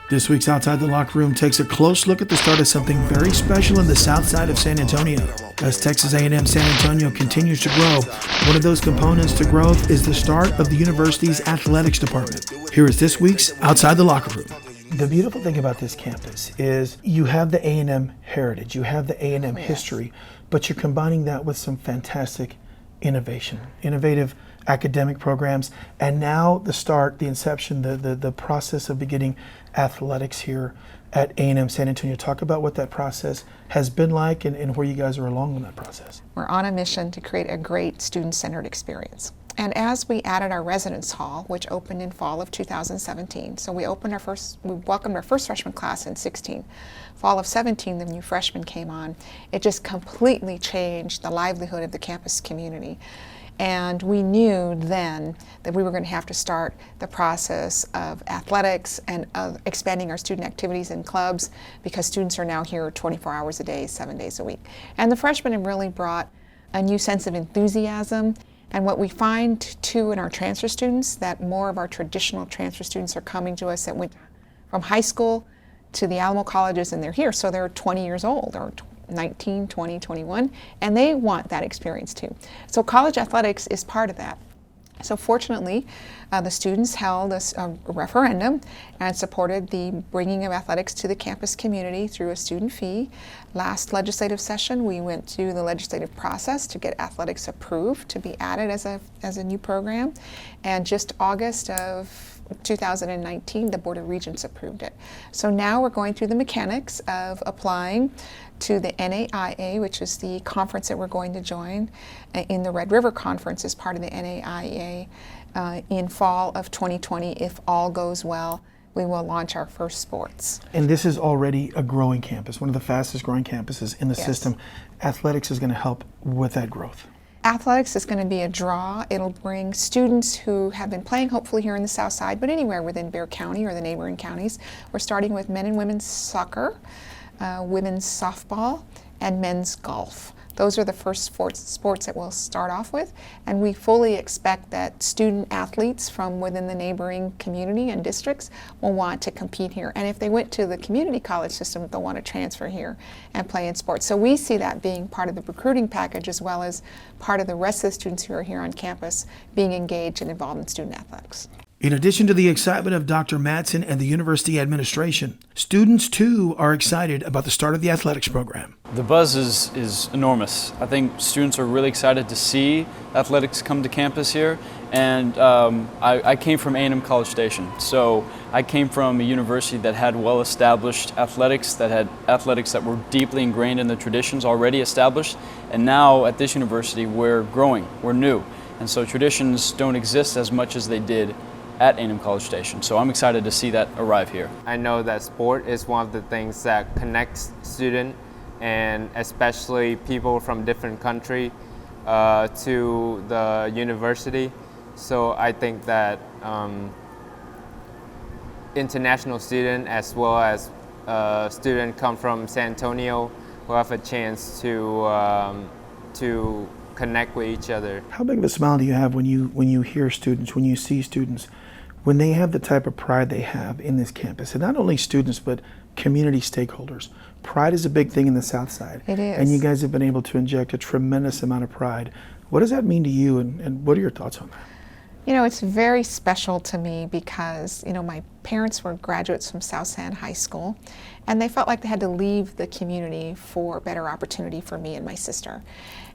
This week's Outside the Locker Room takes a close look at the start of something very special in the south side of San Antonio. As Texas A&M San Antonio continues to grow, one of those components to growth is the start of the university's athletics department. Here is this week's Outside the Locker Room. The beautiful thing about this campus is you have the A&M heritage, you have the A&M history, but you're combining that with some fantastic innovation, innovative academic programs, and now the inception, the process of beginning athletics here at A&M San Antonio. Talk about what that process has been like and where you guys are along in that process. We're on a mission to create a great student-centered experience. And as we added our residence hall, which opened in fall of 2017, so we welcomed our first freshman class in 16. Fall of 17, the new freshmen came on. It just completely changed the livelihood of the campus community. And we knew then that we were going to have to start the process of athletics and of expanding our student activities and clubs, because students are now here 24 hours a day, 7 days a week. And the freshmen have really brought a new sense of enthusiasm. And what we find too in our transfer students, that more of our traditional transfer students are coming to us that went from high school to the Alamo colleges, and they're here, so they're 20 years old or 19, 20, 21, and they want that experience too. So college athletics is part of that. So fortunately, the students held a referendum and supported the bringing of athletics to the campus community through a student fee. Last legislative session, we went through the legislative process to get athletics approved to be added as a new program. And just August of 2019, the Board of Regents approved it. So now we're going through the mechanics of applying to the NAIA, which is the conference that we're going to join in the Red River Conference as part of the NAIA in fall of 2020. If all goes well, we will launch our first sports. And this is already a growing campus, one of the fastest growing campuses in the system. Athletics is going to help with that growth. Athletics is going to be a draw. It'll bring students who have been playing hopefully here in the South Side, but anywhere within Bexar County or the neighboring counties. We're starting with men and women's soccer, women's softball, and men's golf. Those are the first sports that we'll start off with, and we fully expect that student athletes from within the neighboring community and districts will want to compete here. And if they went to the community college system, they'll want to transfer here and play in sports. So we see that being part of the recruiting package, as well as part of the rest of the students who are here on campus being engaged and involved in student athletics. In addition to the excitement of Dr. Madsen and the university administration, students too are excited about the start of the athletics program. The buzz is enormous. I think students are really excited to see athletics come to campus here. And I came from A&M College Station, so I came from a university that had well-established athletics, that had athletics that were deeply ingrained in the traditions already established. And now at this university, we're growing, we're new. And so traditions don't exist as much as they did at A&M College Station. So I'm excited to see that arrive here. I know that sport is one of the things that connects students, and especially people from different countries to the university. So I think that international students as well as students come from San Antonio will have a chance to connect with each other. How big of a smile do you have when you hear students, when you see students, when they have the type of pride they have in this campus? And not only students, but community stakeholders. Pride is a big thing in the South Side. It is. And you guys have been able to inject a tremendous amount of pride. What does that mean to you, and what are your thoughts on that? You know, it's very special to me because, you know, my parents were graduates from South San High School, and they felt like they had to leave the community for better opportunity for me and my sister.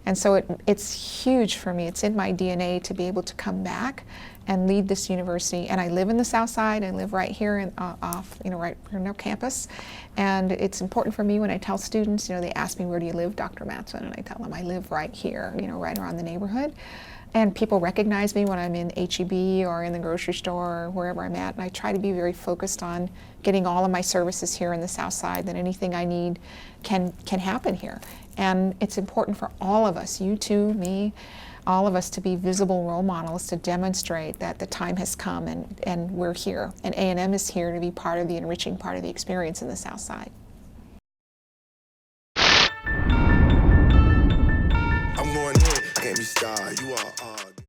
And so it's huge for me. It's in my DNA to be able to come back and lead this university. And I live in the South Side. I live right here right here in our campus. And it's important for me when I tell students, you know, they ask me, where do you live, Dr. Madsen? And I tell them I live right here, you know, right around the neighborhood. And people recognize me when I'm in H-E-B or in the grocery store or wherever I'm at. And I try to be very focused on getting all of my services here in the South Side, that anything I need can happen here. And it's important for all of us, you too, me, all of us, to be visible role models, to demonstrate that the time has come and we're here. And A&M is here to be part of the enriching part of the experience in the South Side. I'm going in, can't be star, you are.